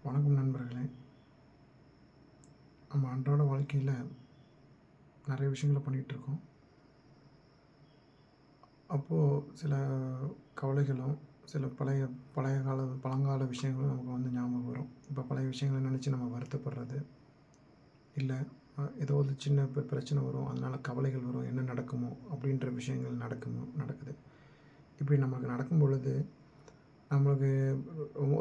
வணக்கம் நண்பர்களே. நம்ம அன்றாட வாழ்க்கையில் நிறைய விஷயங்களை பண்ணிகிட்ருக்கோம். அப்போது சில கவலைகளும் சில பழைய பழைய கால பழங்கால விஷயங்களும் நமக்கு வந்து ஞாபகம் வரும். இப்போ பழைய விஷயங்களை நினச்சி நம்ம வருத்தப்படுறது, இல்லை ஏதோ ஒரு சின்ன பிரச்சனை வரும், அதனால் கவலைகள் வரும், என்ன நடக்குமோ அப்படின்ற விஷயங்கள் நடக்குது. இப்படி நமக்கு நடக்கும் பொழுது நம்மளுக்கு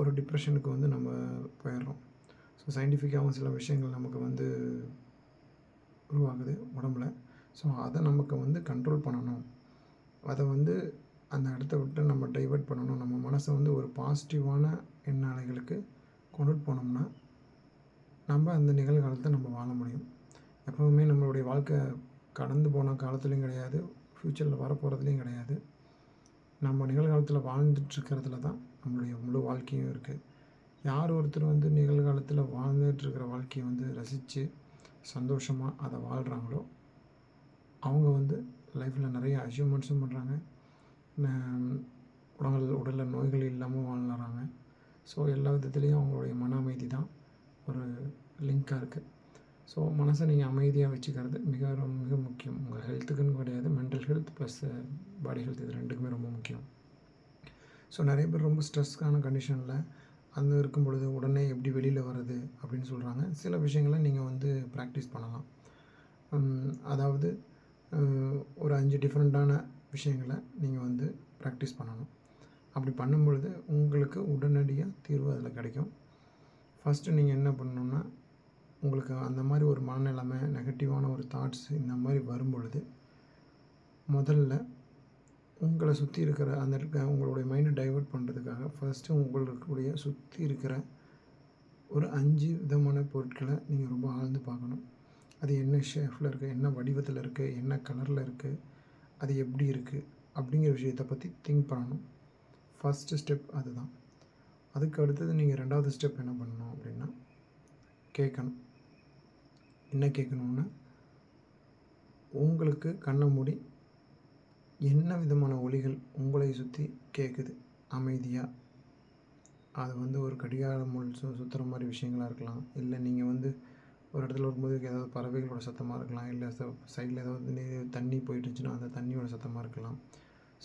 ஒரு டிப்ரெஷனுக்கு வந்து நம்ம போயிடுறோம். ஸோ சயின்டிஃபிக்காகவும் சில விஷயங்கள் நமக்கு வந்து உருவாகுது உடம்புல. ஸோ அதை நமக்கு வந்து கண்ட்ரோல் பண்ணணும். அதை வந்து அந்த இடத்த விட்டு நம்ம டைவர்ட் பண்ணணும். நம்ம மனசை வந்து ஒரு பாசிட்டிவான எண்ண அலைகளுக்கு கொண்டுட்டு போனோம்னா நம்ம அந்த நிகழ்காலத்தை நம்ம வாழ முடியும். எப்போவுமே நம்மளுடைய வாழ்க்கை கடந்து போன காலத்துலேயும் கிடையாது, ஃப்யூச்சரில் வரப்போகிறதுலையும் கிடையாது. நம்ம நிகழ்காலத்தில் வாழ்ந்துட்டுருக்கிறதுல தான் நம்மளுடைய முழு வாழ்க்கையும் இருக்குது. யார் ஒருத்தர் வந்து நிகழ்காலத்தில் வாழ்ந்துட்டுருக்கிற வாழ்க்கையை வந்து ரசித்து சந்தோஷமாக அதை வாழ்கிறாங்களோ அவங்க வந்து லைஃப்பில் நிறைய அச்சீவ்மெண்ட்ஸும் பண்ணுறாங்க. உடலில் நோய்கள் இல்லாமல் வாழ்கிறாங்க. ஸோ எல்லா விதத்துலேயும் அவங்களுடைய மன அமைதி தான் ஒரு லிங்காக இருக்குது. ஸோ மனசை நீங்கள் அமைதியாக வச்சுக்கிறது மிக முக்கியம். உங்கள் ஹெல்த்துக்குன்னு கிடையாது, mental health plus body health, இது ரெண்டுக்குமே ரொம்ப முக்கியம். ஸோ நிறைய பேர் ரொம்ப ஸ்ட்ரெஸ்ஸான கண்டிஷனில் அந்த இருக்கும் பொழுது உடனே எப்படி வெளியில் வர்றது அப்படின்னு சொல்கிறாங்க. சில விஷயங்களை நீங்கள் வந்து ப்ராக்டிஸ் பண்ணலாம். அதாவது ஒரு 5 டிஃப்ரெண்ட்டான விஷயங்களை நீங்கள் வந்து ப்ராக்டிஸ் பண்ணணும். அப்படி பண்ணும் பொழுது உங்களுக்கு உடனடியாக தீர்வு அதில் கிடைக்கும். ஃபஸ்ட்டு நீங்கள் என்ன பண்ணணுன்னா, உங்களுக்கு அந்த மாதிரி ஒரு மனநிலைமை, நெகட்டிவான ஒரு தாட்ஸ் இந்த மாதிரி வரும் பொழுது முதல்ல உங்களை சுற்றி இருக்கிற உங்களுடைய மைண்டை டைவர்ட் பண்ணுறதுக்காக ஃபஸ்ட்டு உங்களுடைய சுற்றி இருக்கிற ஒரு 5 விதமான பொருட்களை நீங்கள் ரொம்ப ஆழ்ந்து பார்க்கணும். அது என்ன ஷேப்பில் இருக்குது, என்ன வடிவத்தில் இருக்குது, என்ன கலரில் இருக்குது, அது எப்படி இருக்குது அப்படிங்கிற விஷயத்தை பற்றி திங்க் பண்ணணும். ஃபஸ்ட்டு ஸ்டெப் அதுதான். அதுக்கு அடுத்தது நீங்கள் 2வது ஸ்டெப் என்ன பண்ணணும் அப்படின்னா, கேட்கணும். என்ன கேட்கணுன்னா, உங்களுக்கு கண்ணை மூடி என்ன விதமான ஒலிகள் உங்களை சுற்றி கேட்குது அமைதியாக. அது வந்து ஒரு கடிகாரம் சுற்றுற மாதிரி விஷயங்களாக இருக்கலாம், இல்லை நீங்கள் வந்து ஒரு இடத்துல வரும்போது ஏதாவது பறவைகளோட சத்தமாக இருக்கலாம், இல்லை சைடில் ஏதாவது தண்ணி போயிட்டுருந்துச்சுன்னா அந்த தண்ணியோட சத்தமாக இருக்கலாம்.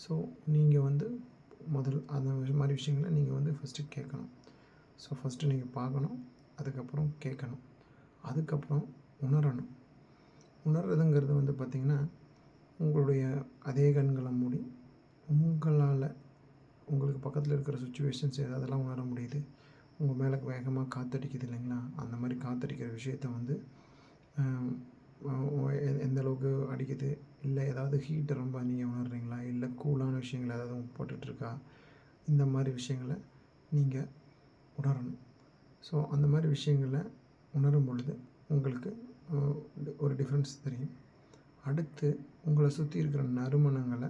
ஸோ நீங்கள் வந்து அந்த மாதிரி விஷயங்களை நீங்கள் வந்து ஃபஸ்ட்டு கேட்கணும். ஸோ ஃபஸ்ட்டு நீங்கள் பார்க்கணும், அதுக்கப்புறம் கேட்கணும், அதுக்கப்புறம் உணரணும். உணர்றதுங்கிறது வந்து பார்த்திங்கன்னா, உங்களுடைய அதே கண்களை மூடி உங்களால் உங்களுக்கு பக்கத்தில் இருக்கிற சுச்சுவேஷன்ஸ் அதெல்லாம் உணர முடியுது. உங்கள் மேலே வேகமாக காற்றடிக்குது இல்லைங்களா, அந்த மாதிரி காற்றடிக்கிற விஷயத்த வந்து எந்த அளவுக்கு அடிக்குது, இல்லை ஏதாவது ஹீட்டை ரொம்ப நீங்கள் உணர்றீங்களா, இல்லை கூலான விஷயங்கள் ஏதாவது போட்டுட்ருக்கா, இந்த மாதிரி விஷயங்களை நீங்கள் உணரணும். ஸோ அந்த மாதிரி விஷயங்களை உணரும் பொழுது உங்களுக்கு ஒரு டிஃப்ரென்ஸ் தெரியும். அடுத்து உங்களை சுற்றி இருக்கிற நறுமணங்களை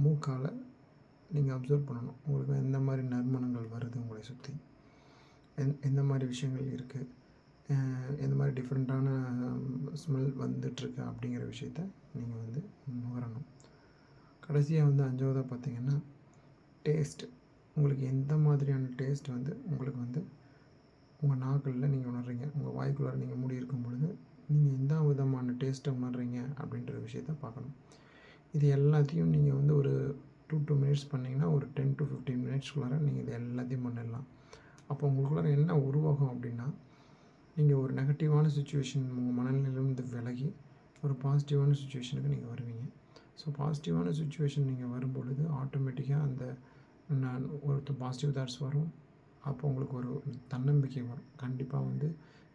மூக்கால் நீங்கள் அப்சர்வ் பண்ணணும். உங்களுக்கு எந்த மாதிரி நறுமணங்கள் வருது உங்களை சுற்றி, எந்த மாதிரி விஷயங்கள் இருக்குது, எந்த மாதிரி டிஃப்ரெண்ட்டான ஸ்மெல் வந்துட்டுருக்கு அப்படிங்கிற விஷயத்த நீங்கள் வந்து உணரணும். கடைசியாக வந்து 5வதாக பார்த்திங்கன்னா, டேஸ்ட். உங்களுக்கு எந்த மாதிரியான டேஸ்ட் வந்து உங்களுக்கு வந்து உங்கள் நாக்குகளில் நீங்கள் உணர்றீங்க, உங்கள் வாய்க்குள்ளார நீங்கள் மூடி இருக்கும் பொழுது நீங்கள் எந்த விதமான டேஸ்ட்டை உணர்றீங்க அப்படின்ற விஷயத்த பார்க்கணும். இது எல்லாத்தையும் நீங்கள் வந்து ஒரு 2 மினிட்ஸ் பண்ணிங்கன்னா ஒரு 10 to 15 மினிட்ஸ்குள்ளார நீங்கள் இது எல்லாத்தையும் பண்ணிடலாம். அப்போ உங்களுக்குள்ளார என்ன உருவாகும் அப்படின்னா, நீங்கள் ஒரு நெகட்டிவான சுச்சுவேஷன் உங்கள் மனநிலையிலேருந்து விலகி ஒரு பாசிட்டிவான சுச்சுவேஷனுக்கு நீங்கள் வருவீங்க. ஸோ பாசிட்டிவான சுச்சுவேஷன் நீங்கள் வரும்பொழுது ஆட்டோமேட்டிக்காக அந்த ஒரு பாசிட்டிவ் தாட்ஸ் வரும். அப்போ உங்களுக்கு ஒரு தன்னம்பிக்கை வரும். கண்டிப்பாக வந்து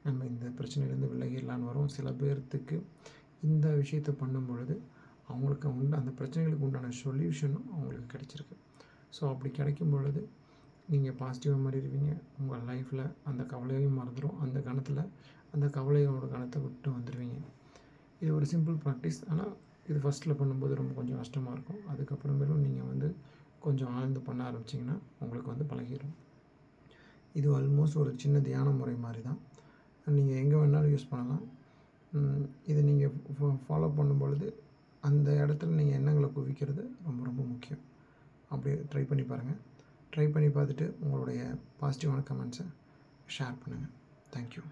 நம்ம இந்த பிரச்சனையிலேருந்து விலகிடலான்னு வரும். சில பேர்த்துக்கு இந்த விஷயத்தை பண்ணும் பொழுது அவங்களுக்கு அந்த பிரச்சனைகளுக்கு உண்டான சொல்யூஷனும் அவங்களுக்கு கிடச்சிருக்கு. ஸோ அப்படி கிடைக்கும் பொழுது நீங்கள் பாசிட்டிவாக மாறிடுவீங்க. உங்கள் லைஃப்பில் அந்த கவலையும் மறந்துடும். அந்த கணத்தில் அந்த கவலையோட கணத்தை விட்டு வந்துடுவீங்க. இது ஒரு சிம்பிள் ப்ராக்டிஸ். ஆனால் இது ஃபஸ்ட்டில் பண்ணும்போது ரொம்ப கொஞ்சம் கஷ்டமாக இருக்கும். அதுக்கப்புறமேலும் நீங்கள் வந்து கொஞ்சம் ஆழ்ந்து பண்ண ஆரம்பிச்சிங்கன்னா உங்களுக்கு வந்து பழகிடும். இது ஆல்மோஸ்ட் ஒரு சின்ன தியான முறை மாதிரி தான். நீங்கள் எங்கே வேணாலும் யூஸ் பண்ணலாம். இதை நீங்கள் ஃபாலோ பண்ணும்பொழுது அந்த இடத்துல நீங்கள் எண்ணங்களை குவிக்கிறது ரொம்ப ரொம்ப முக்கியம். அப்படியே ட்ரை பண்ணி பாருங்கள். ட்ரை பண்ணி பார்த்துட்டு உங்களுடைய பாசிட்டிவான கமெண்ட்ஸை ஷேர் பண்ணுங்கள். தேங்க்யூ.